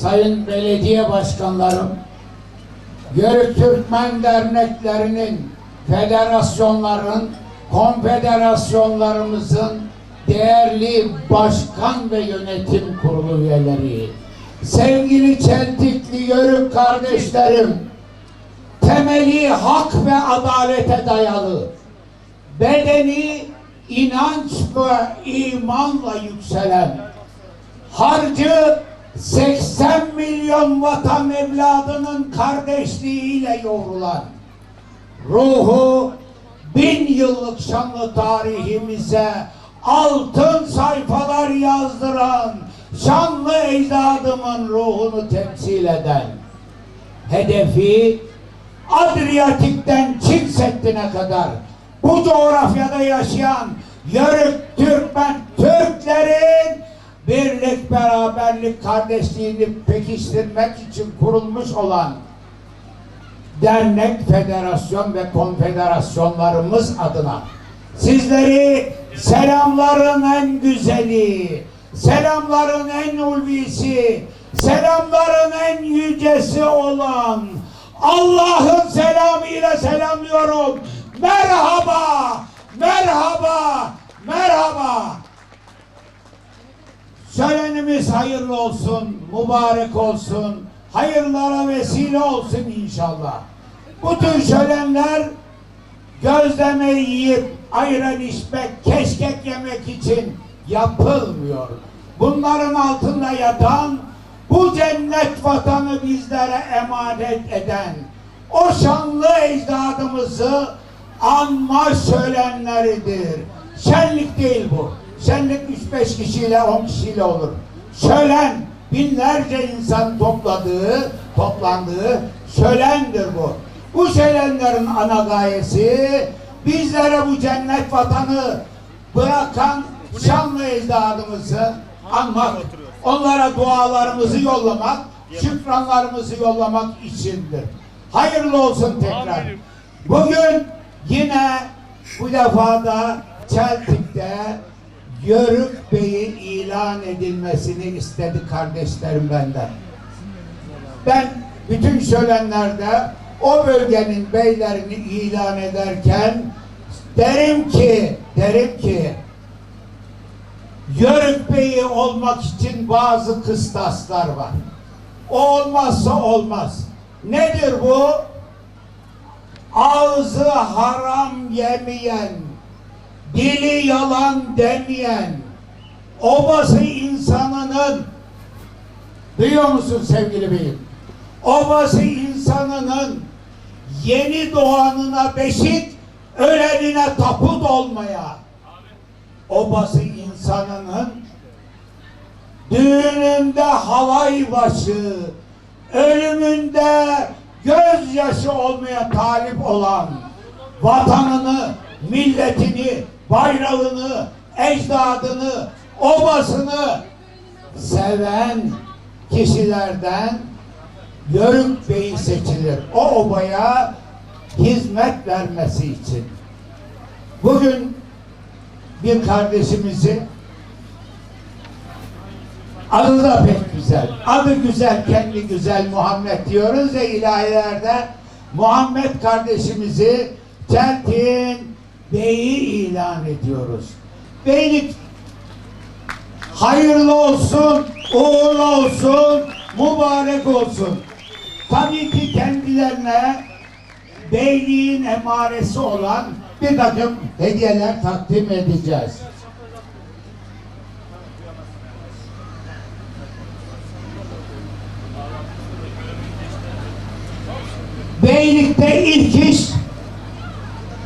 sayın belediye başkanlarım, Yörük Türkmen derneklerinin, federasyonların, konfederasyonlarımızın değerli başkan ve yönetim kurulu üyeleri, sevgili Çeltikli Yörük kardeşlerim, temeli hak ve adalete dayalı, bedeni inanç ve imanla yükselen, harcı 80 milyon vatan evladının kardeşliğiyle yoğrulan, ruhu 1000 yıllık şanlı tarihimize altın sayfalar yazdıran şanlı ecdadımın ruhunu temsil eden, hedefi Adriyatik'ten Çin Seddi'ne kadar bu coğrafyada yaşayan Yörük Türkmen Türklerin birlik, beraberlik, kardeşliğini pekiştirmek için kurulmuş olan dernek, federasyon ve konfederasyonlarımız adına sizleri selamların en güzeli, selamların en ulvisi, selamların en yücesi olan Allah'ın selamıyla selamlıyorum. Merhaba, merhaba, merhaba. Şölenimiz hayırlı olsun, mübarek olsun, hayırlara vesile olsun inşallah. Bu tür şölenler gözleme yiyip ayran içmek, keşkek yemek için yapılmıyor. Bunların altında yatan, bu cennet vatanı bizlere emanet eden o şanlı ecdadımızı anma şölenleridir. Şenlik değil bu. Şenlik 3-5 kişiyle, 10 kişiyle olur. Şölen binlerce insan toplandığı şölendir bu. Bu şölenlerin ana gayesi bizlere bu cennet vatanı bırakan şanlı ecdadımızı anmak, onlara dualarımızı yollamak, şükranlarımızı yollamak içindir. Hayırlı olsun tekrar. Bugün yine bu defa da Çeltik'te Yörük Bey'i ilan edilmesini istedi kardeşlerim benden. Ben bütün şölenlerde o bölgenin beylerini ilan ederken derim ki Yörük Bey'i olmak için bazı kıstaslar var. O olmazsa olmaz. Nedir bu? Ağzı haram yemeyen, dili yalan demeyen, obası insanının, duyuyor musun sevgili beyim? Obası insanının yeni doğanına beşik, ölenine taput olmaya, obası insanının düğününde halay başı, ölümünde gözyaşı olmaya talip olan, vatanını, milletini, bayrağını, ecdadını, obasını seven kişilerden Yörük Bey seçilir. O obaya hizmet vermesi için. Bugün bir kardeşimizi, adı da pek güzel. Adı güzel, kendi güzel Muhammed diyoruz ya ilahilerde. Muhammed kardeşimizi Çeltik'in beyi ilan ediyoruz. Beylik hayırlı olsun, uğurlu olsun, mübarek olsun. Tabii ki kendilerine beyliğin emaresi olan bir takım hediyeler takdim edeceğiz. Beylikte ilk iş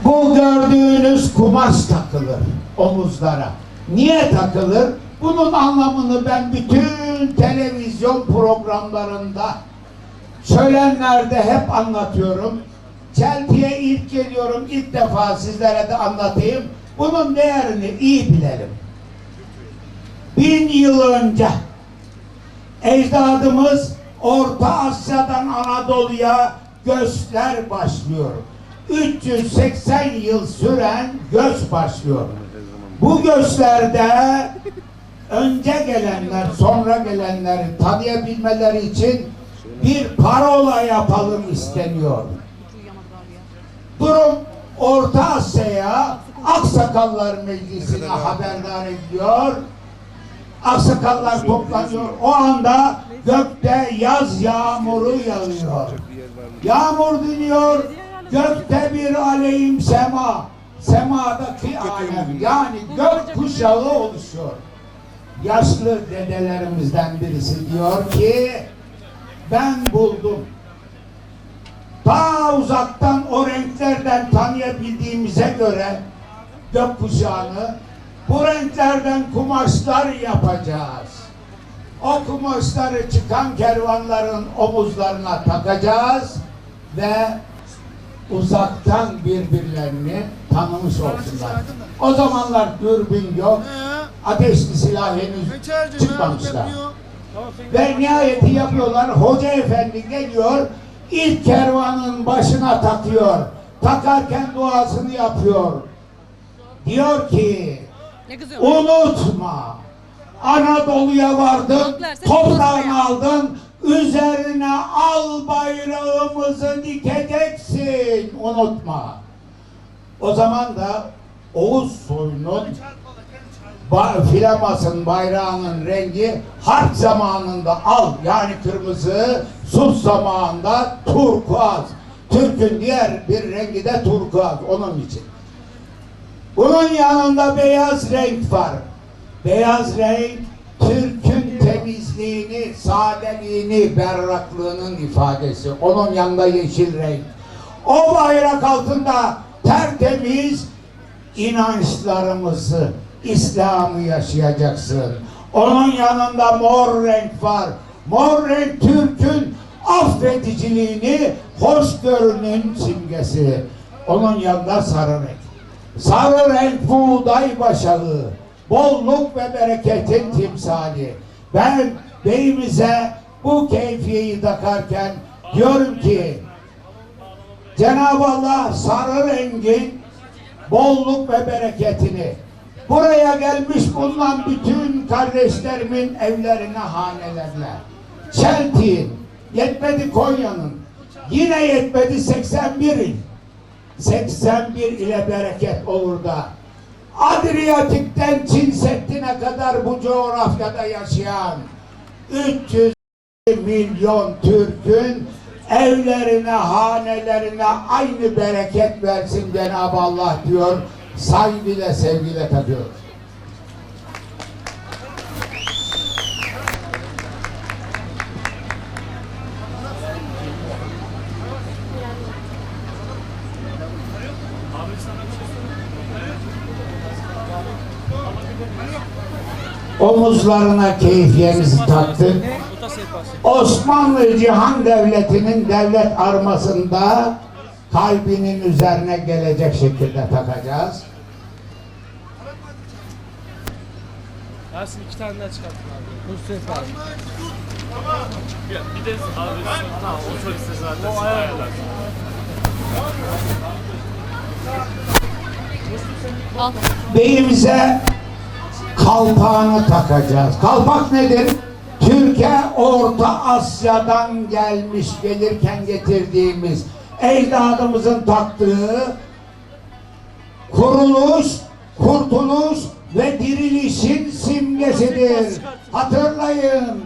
bu gördüğünüz kumaş takılır omuzlara. Niye takılır? Bunun anlamını ben bütün televizyon programlarında, şölenlerde hep anlatıyorum. Çeltik'e ilk geliyorum, ilk defa sizlere de anlatayım. Bunun değerini iyi bilelim. 1000 yıl önce ecdadımız Orta Asya'dan Anadolu'ya göçler başlıyor. 380 yıl süren göç başlıyor. Bu göçlerde önce gelenler, sonra gelenleri tanıyabilmeleri için bir parola yapalım isteniyor. Durum Orta Asya'ya Aksakallar Meclisi'ne haberdar ediliyor. Aksakallar toplanıyor. O anda gökte yaz yağmuru yağıyor. Yağmur diniyor. Gökte bir aleyhim sema. Semadaki alem, yani gök kuşağı oluşuyor. Yaşlı dedelerimizden birisi diyor ki ben buldum. Ta uzaktan o renklerden tanıyabildiğimize göre gökkuşağını bu renklerden kumaşlar yapacağız. O kumaşları çıkan kervanların omuzlarına takacağız ve uzaktan birbirlerini tanımış olsunlar. O zamanlar dürbün yok, ateşli silah henüz çıkmamışlar. Ve nihayeti yapıyorlar. Hoca efendi geliyor, ilk kervanın başına takıyor. Takarken duasını yapıyor. Diyor ki, unutma, Anadolu'ya vardın, toprağını aldın, üzerine al bayrağımızı dikeceksin, unutma. O zaman da Oğuz soyunun Flamas'ın bayrağının rengi harp zamanında al, yani kırmızı, sulh zamanında turkuaz. Türk'ün diğer bir rengi de turkuaz, onun için. Bunun yanında beyaz renk var. Beyaz renk Türk'ün temizliğini, sadeliğini, berraklığının ifadesi. Onun yanında yeşil renk. O bayrak altında tertemiz inançlarımızı, İslam'ı yaşayacaksın. Onun yanında mor renk var. Mor renk Türk'ün affediciliğini, hoşgörünün simgesi. Onun yanında sarı renk. Sarı renk buğday başağı, bolluk ve bereketin timsali. Ben beyimize bu keyfiyeyi takarken diyorum ki Cenab-ı Allah sarı rengin bolluk ve bereketini buraya gelmiş bulunan bütün kardeşlerimin evlerine, hanelerine, Çeltik'in, yetmedi Konya'nın, yine yetmedi 81 il. 81 ile bereket olur da Adriyatik'ten Çin Seddi'ne kadar bu coğrafyada yaşayan 300 milyon Türk'ün evlerine, hanelerine aynı bereket versin Cenab-ı Allah diyor. Saygıyla, sevgiyle takıyor. Omuzlarına keyfiyemizi taktık. Osmanlı Cihan Devleti'nin devlet armasında kalbinin üzerine gelecek şekilde takacağız. Yasin 2 tane daha çıkarttın abi. Nusret abi. Tamam. Bir de abi tamam o soliste zaten o ayarlar. Beyimize kalpağını takacağız. Kalpak nedir? Türkiye Orta Asya'dan gelmiş, gelirken getirdiğimiz ecdadımızın taktığı kuruluş, kurtuluş ve dirilişin simgesidir. Hatırlayın,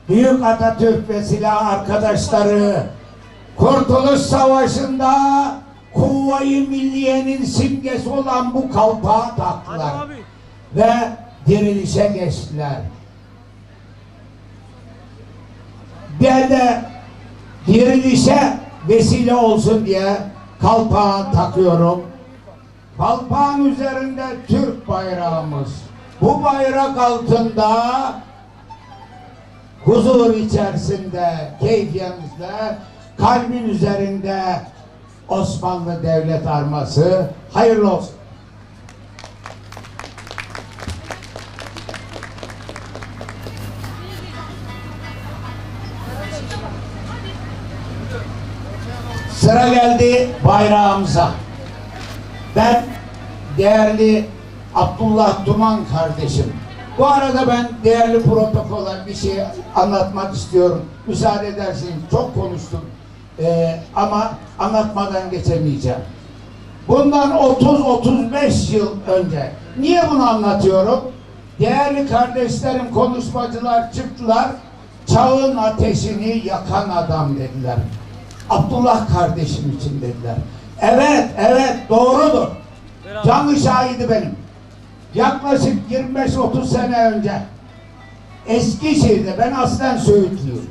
Büyük Atatürk ve silah arkadaşları Kurtuluş Savaşı'nda Kuvayi Milliye'nin simgesi olan bu kalpağı taktılar ve dirilişe geçtiler. Ben de dirilişe vesile olsun diye kalpağı takıyorum. Kalpağın üzerinde Türk bayrağımız. Bu bayrak altında huzur içerisinde, keyfiyemizde, kalbin üzerinde Osmanlı Devlet arması. Hayırlı olsun. Sıra geldi bayrağımıza. Ben değerli Abdullah Duman kardeşim, Bu arada ben değerli protokola bir şey anlatmak istiyorum. Müsaade ederseniz çok konuştum. Ama anlatmadan geçemeyeceğim. Bundan 30-35 yıl önce. Niye bunu anlatıyorum? Değerli kardeşlerim, konuşmacılar çıktılar. Çağın ateşini yakan adam dediler. Abdullah kardeşim için dediler. Evet, doğrudur. Canlı şahidi benim. Yaklaşık 25-30 sene önce Eskişehir'de, ben aslen Söğütlüyüm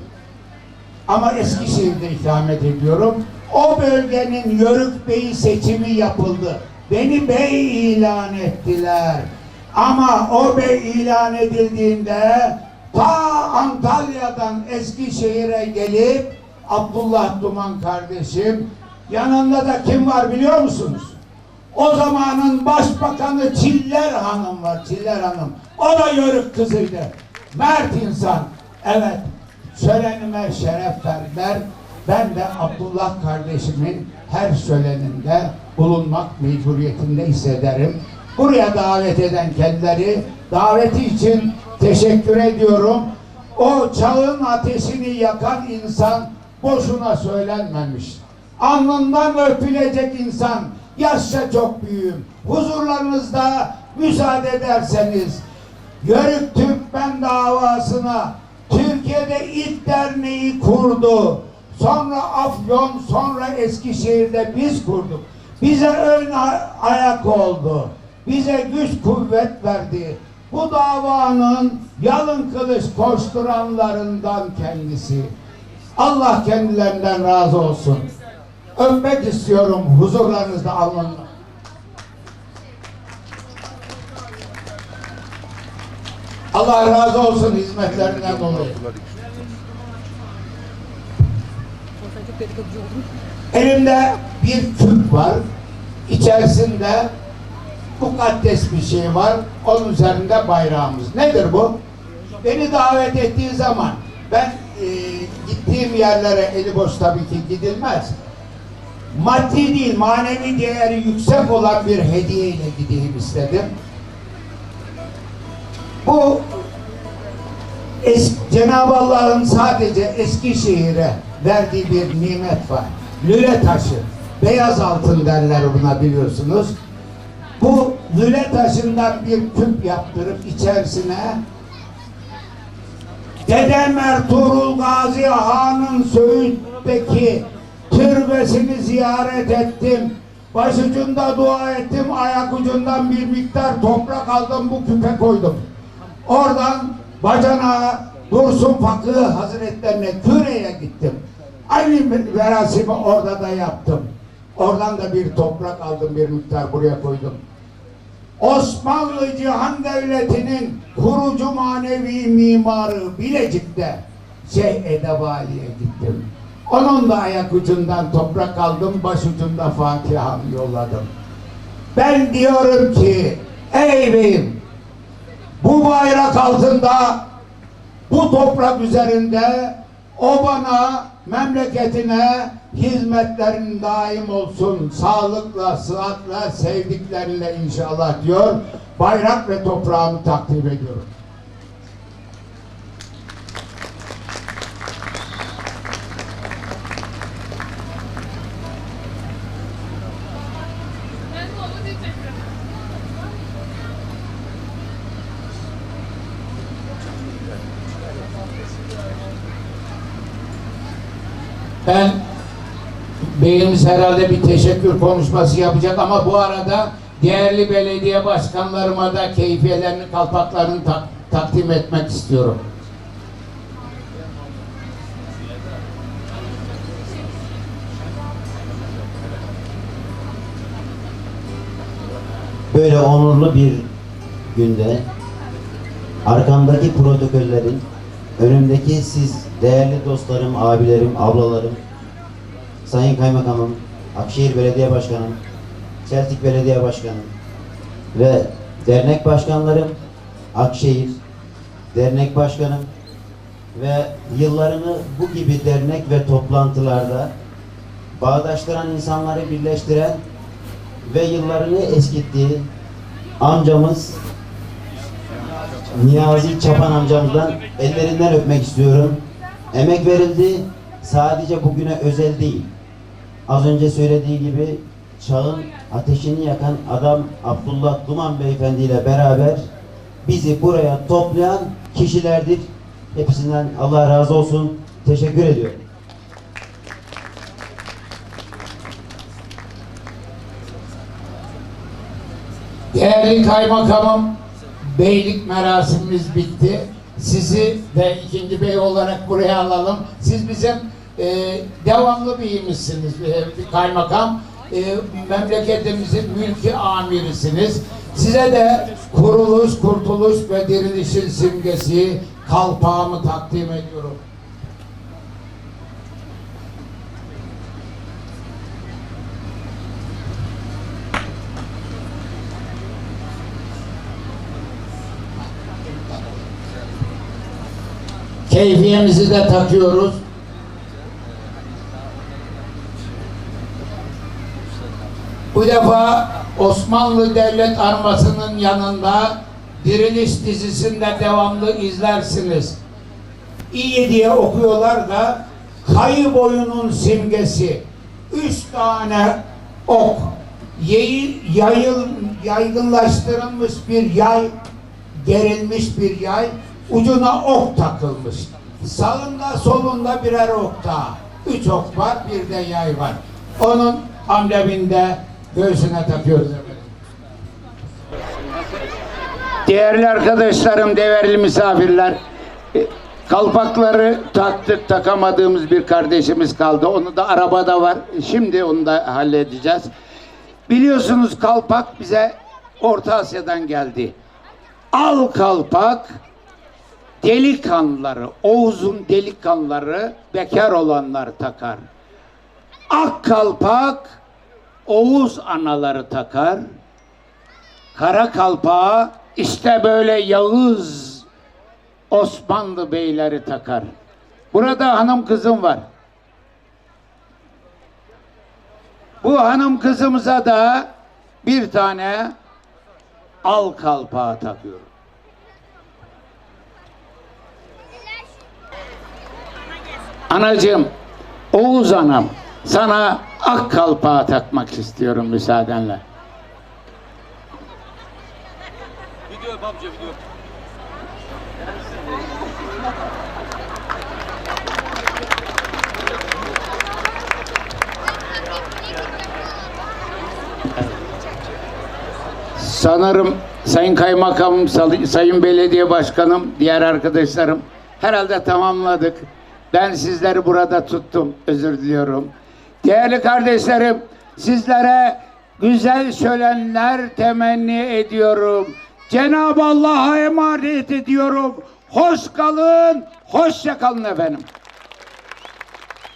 ama Eskişehir'de ikamet ediyorum. O bölgenin Yörük Bey'i seçimi yapıldı. Beni bey ilan ettiler. Ama o bey ilan edildiğinde ta Antalya'dan Eskişehir'e gelip Abdullah Duman kardeşim, yanında da kim var biliyor musunuz? O zamanın başbakanı Çiller Hanım var, Çiller Hanım. O da Yörük kızıydı. Mert insan. Evet, söylenime şeref verdiler. Ben de Abdullah kardeşimin her söyleninde bulunmak mecburiyetinde hissederim. Buraya davet eden kendileri, daveti için teşekkür ediyorum. O çağın ateşini yakan insan boşuna söylenmemiş. Alnından öpülecek insan, yaşça çok büyüğüm. Huzurlarınızda müsaade ederseniz, Yörük Türkmen davasına Türkiye'de ilk derneği kurdu. Sonra Afyon, sonra Eskişehir'de biz kurduk. Bize ön ayak oldu. Bize güç kuvvet verdi. Bu davanın yalın kılıç koşturanlarından kendisi. Allah kendilerinden razı olsun. Öpmek istiyorum huzurlarınızda alnımla. Allah razı olsun hizmetlerinden dolayı. Elimde bir küp var. İçerisinde mukaddes bir şey var. Onun üzerinde bayrağımız. Nedir bu? Beni davet ettiği zaman ben gittiğim yerlere eli boş tabii ki gidilmez. Maddi değil, manevi değeri yüksek olan bir hediye ile gideyim istedim. Bu Cenab-ı Allah'ın sadece Eskişehir'e verdiği bir nimet var. Lüle taşı, beyaz altın derler buna, biliyorsunuz. Bu lüle taşından bir küp yaptırıp içerisine Dedem Ertuğrul Gazi Han'ın Söğüt'teki türbesini ziyaret ettim. Başucunda dua ettim, ayak ucundan bir miktar toprak aldım, bu küpe koydum. Oradan bacana Dursun Fakı Hazretlerine Küre'ye gittim. Aynı merasimi orada da yaptım. Oradan da bir toprak aldım, bir miktar buraya koydum. Osmanlı Cihan Devleti'nin kurucu manevi mimarı Bilecik'te Şeyh Edebali'ye gittim. Onun da ayak ucundan toprak aldım, baş ucunda Fatiha'mı yolladım. Ben diyorum ki, ey beyim, bu bayrak altında, bu toprak üzerinde o bana, memleketine hizmetlerin daim olsun, sağlıkla, sıhhatle, sevdikleriyle inşallah diyor. Bayrak ve toprağımı takdim ediyorum. Ben, beyimiz herhalde bir teşekkür konuşması yapacak ama bu arada değerli belediye başkanlarıma da keyfiyelerini, kalpaklarını takdim etmek istiyorum. Böyle onurlu bir günde arkamdaki protokollerin, önümdeki siz değerli dostlarım, abilerim, ablalarım, Sayın Kaymakamım, Akşehir Belediye Başkanım, Çeltik Belediye Başkanım ve dernek başkanlarım, Akşehir Dernek Başkanım ve yıllarını bu gibi dernek ve toplantılarda bağdaştıran insanları birleştiren ve yıllarını eskittiği amcamız Niyazi Çapan amcamızdan ellerinden öpmek istiyorum. Emek verildi. Sadece bugüne özel değil. Az önce söylediği gibi çağın ateşini yakan adam Abdullah Duman Beyefendi ile beraber bizi buraya toplayan kişilerdir. Hepsinden Allah razı olsun. Teşekkür ediyorum. Değerli kaymakamım, beylik merasimimiz bitti. Sizi de ikinci bey olarak buraya alalım. Siz bizim devamlı beyimizsiniz, bir kaymakam. Memleketimizin mülki amirisiniz. Size de kuruluş, kurtuluş ve dirilişin simgesi kalpağımı takdim ediyorum. Keyfiyemizi de takıyoruz. Bu defa Osmanlı Devlet Arması'nın yanında Diriliş dizisinde devamlı izlersiniz. İyi diye okuyorlar da kayı boyunun simgesi. 3 tane ok. Yaygınlaştırılmış bir yay, gerilmiş bir yay, ucuna ok takılmış. Sağında solunda birer ok daha. 3 ok var, bir de yay var. Onun ambleminde göğsüne takıyoruz efendim. Değerli arkadaşlarım, değerli misafirler, kalpakları taktık, takamadığımız bir kardeşimiz kaldı. Onu da arabada var. Şimdi onu da halledeceğiz. Biliyorsunuz kalpak bize Orta Asya'dan geldi. Al kalpak, delikanlıları, Oğuz'un delikanlıları, bekar olanlar takar. Ak kalpak, Oğuz anaları takar. Kara kalpağı işte böyle Yağız Osmanlı beyleri takar. Burada hanım kızım var. Bu hanım kızımıza da bir tane al kalpağı takıyorum. Anacığım, Oğuz anam, sana ak kalpağı takmak istiyorum müsaadenle. Video yap amca, video. Sanırım Sayın Kaymakamım, Sayın Belediye Başkanım, diğer arkadaşlarım herhalde tamamladık. Ben sizleri burada tuttum. Özür diliyorum. Değerli kardeşlerim, sizlere güzel şölenler temenni ediyorum. Cenab-ı Allah'a emanet ediyorum. Hoş kalın, hoşça kalın efendim.